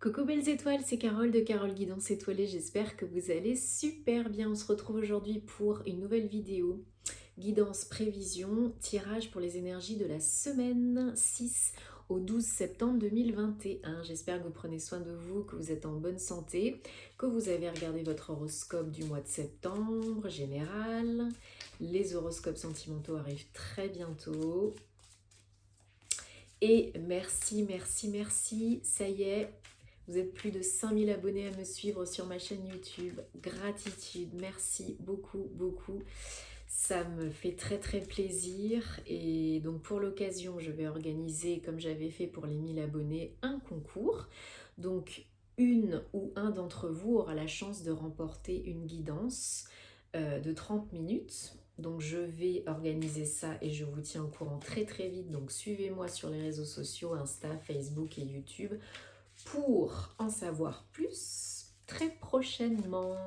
Coucou belles étoiles, c'est Carole de Carole Guidance Étoilée, j'espère que vous allez super bien. On se retrouve aujourd'hui pour une nouvelle vidéo. Guidance, prévision, tirage pour les énergies de la semaine 6 au 12 septembre 2021. J'espère que vous prenez soin de vous, que vous êtes en bonne santé, que vous avez regardé votre horoscope du mois de septembre général. Les horoscopes sentimentaux arrivent très bientôt. Et merci, merci, merci, ça y est, vous êtes plus de 5000 abonnés à me suivre sur ma chaîne YouTube. Gratitude, merci beaucoup, beaucoup. Ça me fait très très plaisir. Et donc pour l'occasion, je vais organiser, comme j'avais fait pour les 1000 abonnés, un concours. Donc une ou un d'entre vous aura la chance de remporter une guidance de 30 minutes. Donc je vais organiser ça et je vous tiens au courant très très vite. Donc suivez-moi sur les réseaux sociaux, Insta, Facebook et YouTube pour en savoir plus très prochainement.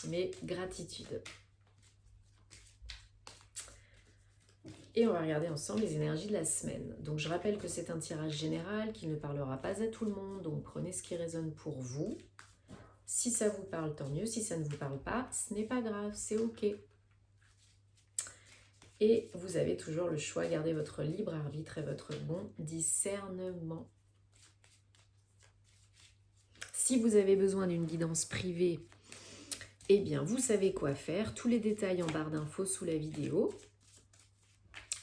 Mais gratitude. Et on va regarder ensemble les énergies de la semaine. Donc je rappelle que c'est un tirage général qui ne parlera pas à tout le monde. Donc prenez ce qui résonne pour vous. Si ça vous parle, tant mieux. Si ça ne vous parle pas, ce n'est pas grave, c'est ok. Et vous avez toujours le choix, gardez votre libre arbitre et votre bon discernement. Si vous avez besoin d'une guidance privée, eh bien vous savez quoi faire. Tous les détails en barre d'infos sous la vidéo.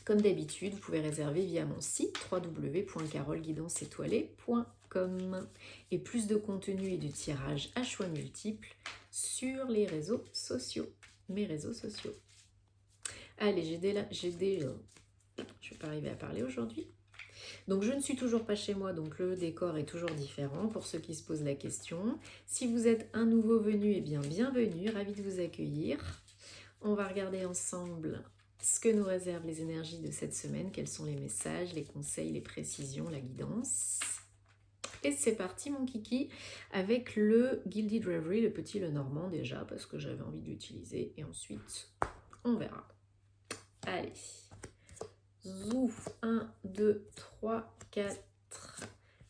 Comme d'habitude, vous pouvez réserver via mon site www.caroleguidanceétoilée.com et plus de contenu et de tirages à choix multiples sur les réseaux sociaux, mes réseaux sociaux. Allez, je vais pas arriver à parler aujourd'hui. Donc je ne suis toujours pas chez moi, donc le décor est toujours différent pour ceux qui se posent la question. Si vous êtes un nouveau venu, eh bien bienvenue, ravi de vous accueillir. On va regarder ensemble ce que nous réservent les énergies de cette semaine, quels sont les messages, les conseils, les précisions, la guidance. Et c'est parti mon kiki avec le Gilded Reverie, le petit le normand déjà, parce que j'avais envie de l'utiliser. Et ensuite, on verra. Allez. Zouf, 1, 2, 3, 4,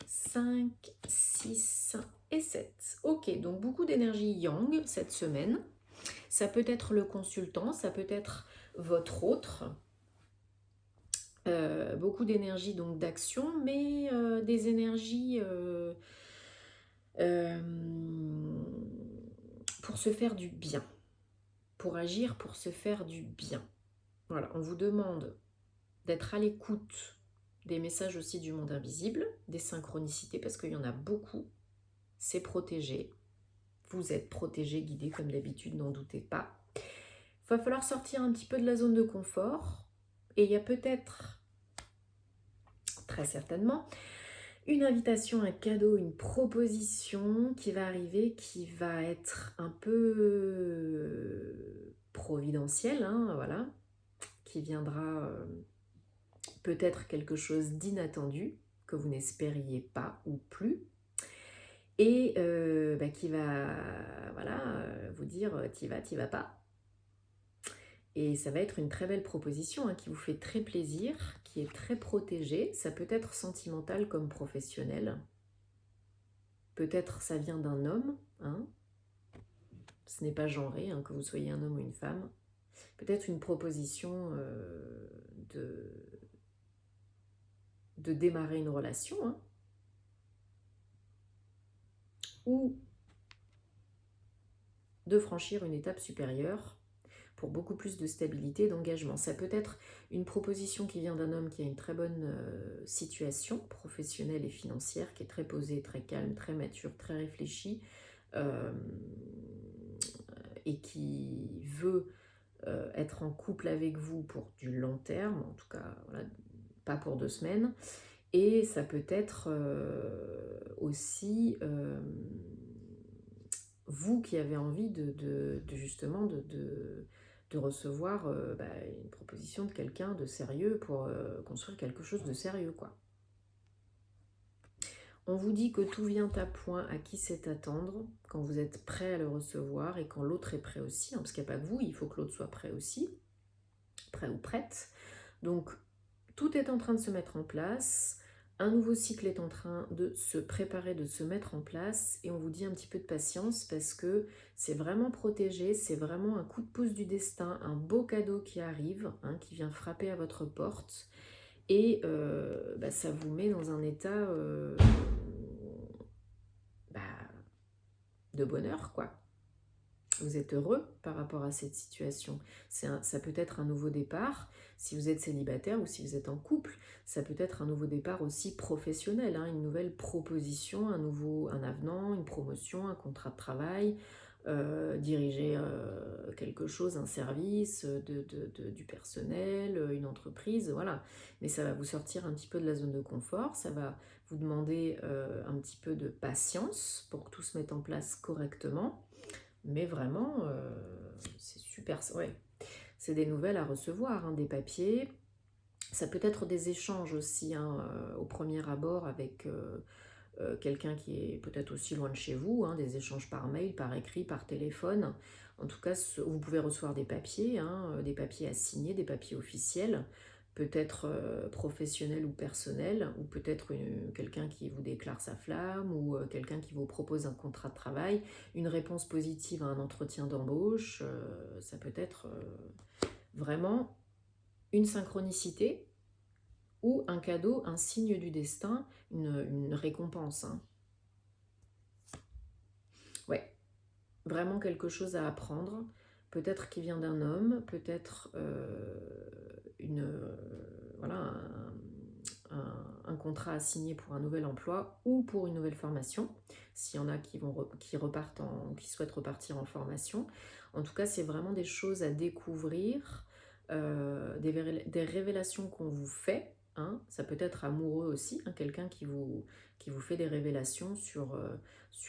5, 6 et 7. Ok, donc beaucoup d'énergie yang cette semaine. Ça peut être le consultant, ça peut être votre autre. Beaucoup d'énergie donc d'action, mais des énergies pour se faire du bien. Pour agir, pour se faire du bien. Voilà, on vous demande d'être à l'écoute des messages aussi du monde invisible, des synchronicités, parce qu'il y en a beaucoup. C'est protégé. Vous êtes protégé, guidé comme d'habitude, n'en doutez pas. Il va falloir sortir un petit peu de la zone de confort. Et il y a peut-être, très certainement, une invitation, un cadeau, une proposition qui va arriver, qui va être un peu providentielle, hein, voilà, qui viendra peut-être quelque chose d'inattendu que vous n'espériez pas ou plus, et qui va vous dire t'y vas pas. Et ça va être une très belle proposition qui vous fait très plaisir, qui est très protégée. Ça peut être sentimental comme professionnel. Peut-être ça vient d'un homme. Ce n'est pas genré, que vous soyez un homme ou une femme. Peut-être une proposition de démarrer une relation. Ou de franchir une étape supérieure pour beaucoup plus de stabilité et d'engagement. Ça peut être une proposition qui vient d'un homme qui a une très bonne situation professionnelle et financière, qui est très posée, très calme, très mature, très réfléchie, et qui veut être en couple avec vous pour du long terme, en tout cas, voilà, pas pour 2 semaines. Et ça peut être aussi vous qui avez envie justement de recevoir une proposition de quelqu'un de sérieux pour construire quelque chose de sérieux, quoi. On vous dit que tout vient à point, à qui c'est attendre, quand vous êtes prêt à le recevoir et quand l'autre est prêt aussi, parce qu'il n'y a pas que vous, il faut que l'autre soit prêt aussi, prêt ou prête. Donc, tout est en train de se mettre en place. Un nouveau cycle est en train de se préparer, de se mettre en place et on vous dit un petit peu de patience parce que c'est vraiment protégé, c'est vraiment un coup de pouce du destin, un beau cadeau qui arrive, hein, qui vient frapper à votre porte et ça vous met dans un état bah, de bonheur, quoi. Vous êtes heureux par rapport à cette situation. Ça peut être un nouveau départ si vous êtes célibataire ou si vous êtes en couple. Ça peut être un nouveau départ aussi professionnel, hein, une nouvelle proposition, un avenant, une promotion, un contrat de travail, diriger quelque chose, un service, du personnel, une entreprise, voilà. Mais ça va vous sortir un petit peu de la zone de confort, ça va vous demander un petit peu de patience pour que tout se mette en place correctement. Mais vraiment, c'est super, ouais. C'est des nouvelles à recevoir, hein, des papiers. Ça peut être des échanges aussi, hein, au premier abord avec quelqu'un qui est peut-être aussi loin de chez vous, hein, des échanges par mail, par écrit, par téléphone. En tout cas, vous pouvez recevoir des papiers, hein, des papiers à signer, des papiers officiels, peut-être professionnels ou personnels, ou peut-être quelqu'un qui vous déclare sa flamme, ou quelqu'un qui vous propose un contrat de travail, une réponse positive à un entretien d'embauche. Ça peut être vraiment une synchronicité ou un cadeau, un signe du destin, une récompense, hein. Ouais, vraiment quelque chose à apprendre, peut-être qui vient d'un homme, peut-être voilà, un contrat à signer pour un nouvel emploi ou pour une nouvelle formation, s'il y en a qui souhaitent repartir en formation. En tout cas, c'est vraiment des choses à découvrir, des révélations qu'on vous fait, hein. Ça peut être amoureux aussi, hein, quelqu'un qui vous fait des révélations sur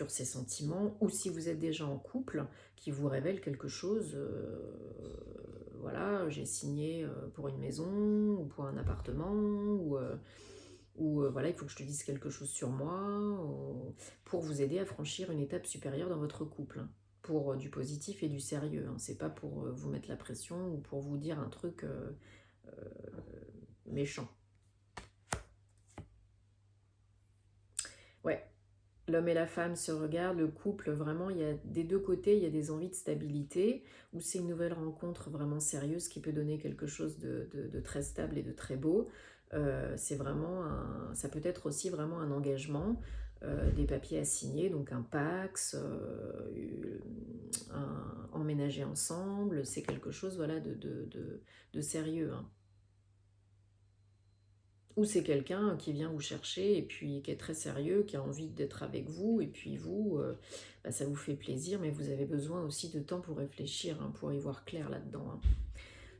ses sentiments, ou si vous êtes déjà en couple, qui vous révèle quelque chose, voilà, j'ai signé pour une maison, ou pour un appartement, ou voilà, il faut que je te dise quelque chose sur moi, pour vous aider à franchir une étape supérieure dans votre couple, hein, pour du positif et du sérieux, hein. C'est pas pour vous mettre la pression, ou pour vous dire un truc méchant. Ouais. L'homme et la femme se regardent, le couple, vraiment, il y a des deux côtés, il y a des envies de stabilité, ou c'est une nouvelle rencontre vraiment sérieuse qui peut donner quelque chose de très stable et de très beau. C'est vraiment ça peut être aussi vraiment un engagement, des papiers à signer, donc un Pacs, emménager ensemble, c'est quelque chose, voilà, de sérieux, hein. Ou c'est quelqu'un qui vient vous chercher et puis qui est très sérieux, qui a envie d'être avec vous, et puis vous, ça vous fait plaisir, mais vous avez besoin aussi de temps pour réfléchir, hein, pour y voir clair là-dedans, hein.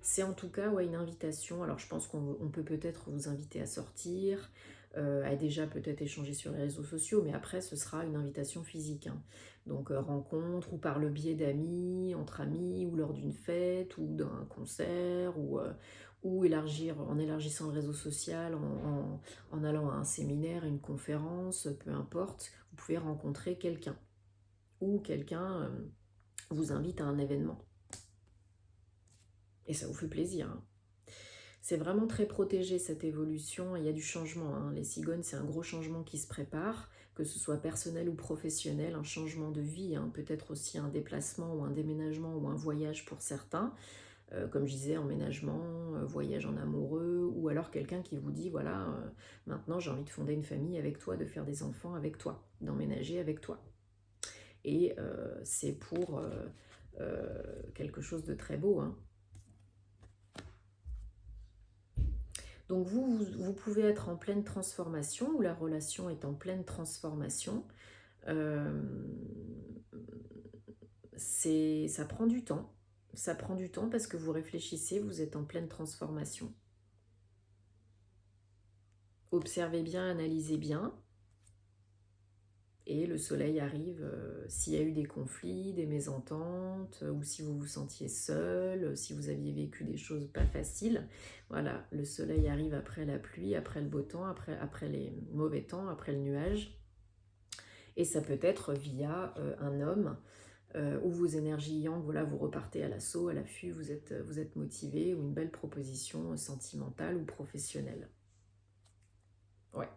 C'est en tout cas, ouais, une invitation. Alors je pense qu'on peut peut-être vous inviter à sortir, à déjà peut-être échanger sur les réseaux sociaux, mais après ce sera une invitation physique, hein. Donc rencontre, ou par le biais d'amis, entre amis, ou lors d'une fête, ou d'un concert, ou en élargissant le réseau social, en allant à un séminaire, une conférence, peu importe, vous pouvez rencontrer quelqu'un, ou quelqu'un vous invite à un événement. Et ça vous fait plaisir, hein. C'est vraiment très protégé, cette évolution. Il y a du changement, hein. Les cigognes, c'est un gros changement qui se prépare, que ce soit personnel ou professionnel, un changement de vie, hein, peut-être aussi un déplacement ou un déménagement ou un voyage pour certains. Comme je disais, emménagement, voyage en amoureux, ou alors quelqu'un qui vous dit, voilà, maintenant j'ai envie de fonder une famille avec toi, de faire des enfants avec toi, d'emménager avec toi. Et c'est pour quelque chose de très beau, hein. Donc vous pouvez être en pleine transformation, ou la relation est en pleine transformation. Ça prend du temps. Ça prend du temps parce que vous réfléchissez, vous êtes en pleine transformation. Observez bien, analysez bien. Et le soleil arrive s'il y a eu des conflits, des mésententes, ou si vous vous sentiez seul, si vous aviez vécu des choses pas faciles. Voilà, le soleil arrive après la pluie, après le beau temps, après les mauvais temps, après le nuage. Et ça peut être via un homme, où vos énergies yang, voilà, vous repartez à l'assaut, à l'affût, vous êtes motivé, ou une belle proposition sentimentale ou professionnelle. Ouais.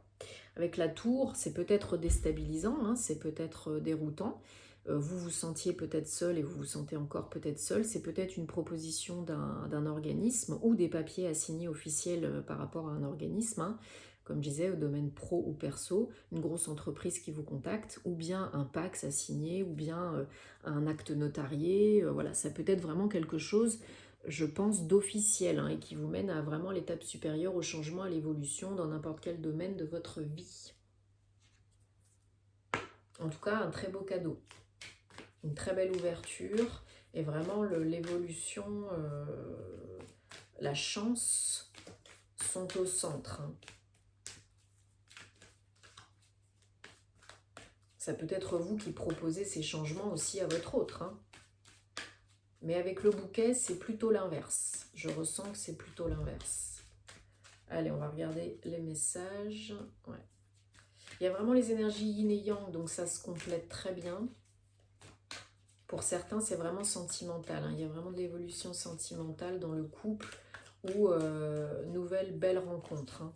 Avec la tour, c'est peut-être déstabilisant, hein, c'est peut-être déroutant. Vous vous sentiez peut-être seul et vous vous sentez encore peut-être seul. C'est peut-être une proposition d'un organisme ou des papiers à signer officiels par rapport à un organisme, hein, comme je disais, au domaine pro ou perso, une grosse entreprise qui vous contacte, ou bien un Pacs à signer, ou bien un acte notarié. Voilà, ça peut être vraiment quelque chose, je pense, d'officiel, hein, et qui vous mène à vraiment l'étape supérieure au changement, à l'évolution dans n'importe quel domaine de votre vie. En tout cas, un très beau cadeau. Une très belle ouverture et vraiment l'évolution, la chance sont au centre. Hein. Ça peut être vous qui proposez ces changements aussi à votre autre. Hein. Mais avec le bouquet, c'est plutôt l'inverse. Je ressens que c'est plutôt l'inverse. Allez, on va regarder les messages. Ouais. Il y a vraiment les énergies yin et yang, donc ça se complète très bien. Pour certains, c'est vraiment sentimental. Hein. Il y a vraiment de l'évolution sentimentale dans le couple ou nouvelle belle rencontre hein,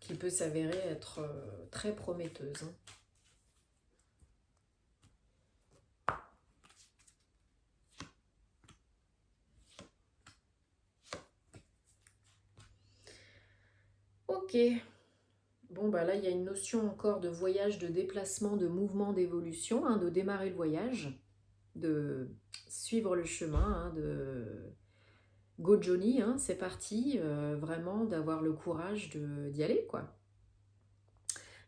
qui peut s'avérer être très prometteuse. Hein. Ok. Bon, bah là, il y a une notion encore de voyage, de déplacement, de mouvement, d'évolution, hein, de démarrer le voyage, de suivre le chemin, hein, de go Johnny, hein, c'est parti, vraiment d'avoir le courage d'y aller, quoi.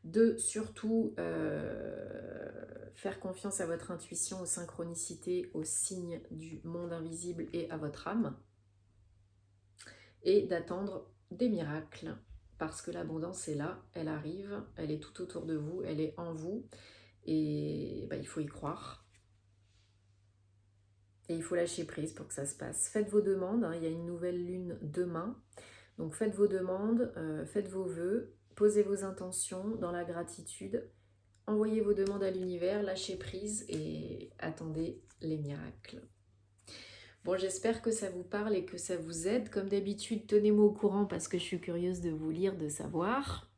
De surtout faire confiance à votre intuition, aux synchronicités, aux signes du monde invisible et à votre âme. Et d'attendre des miracles. Parce que l'abondance est là, elle arrive, elle est tout autour de vous, elle est en vous. Et bah, il faut y croire. Et il faut lâcher prise pour que ça se passe. Faites vos demandes, hein, il y a une nouvelle lune demain. Donc faites vos demandes, faites vos vœux, posez vos intentions dans la gratitude. Envoyez vos demandes à l'univers, lâchez prise et attendez les miracles. Bon, j'espère que ça vous parle et que ça vous aide. Comme d'habitude, tenez-moi au courant parce que je suis curieuse de vous lire, de savoir.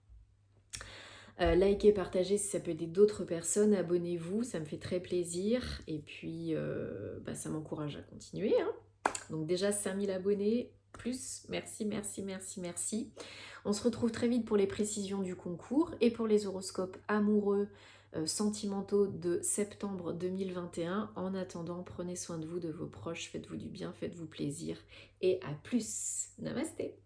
Likez, partagez si ça peut aider d'autres personnes. Abonnez-vous, ça me fait très plaisir. Et puis, bah, ça m'encourage à continuer. Hein. Donc déjà, 5000 abonnés, plus. Merci, merci, merci, merci. On se retrouve très vite pour les précisions du concours et pour les horoscopes amoureux sentimentaux de septembre 2021. En attendant, prenez soin de vous, de vos proches, faites-vous du bien, faites-vous plaisir et à plus. Namasté.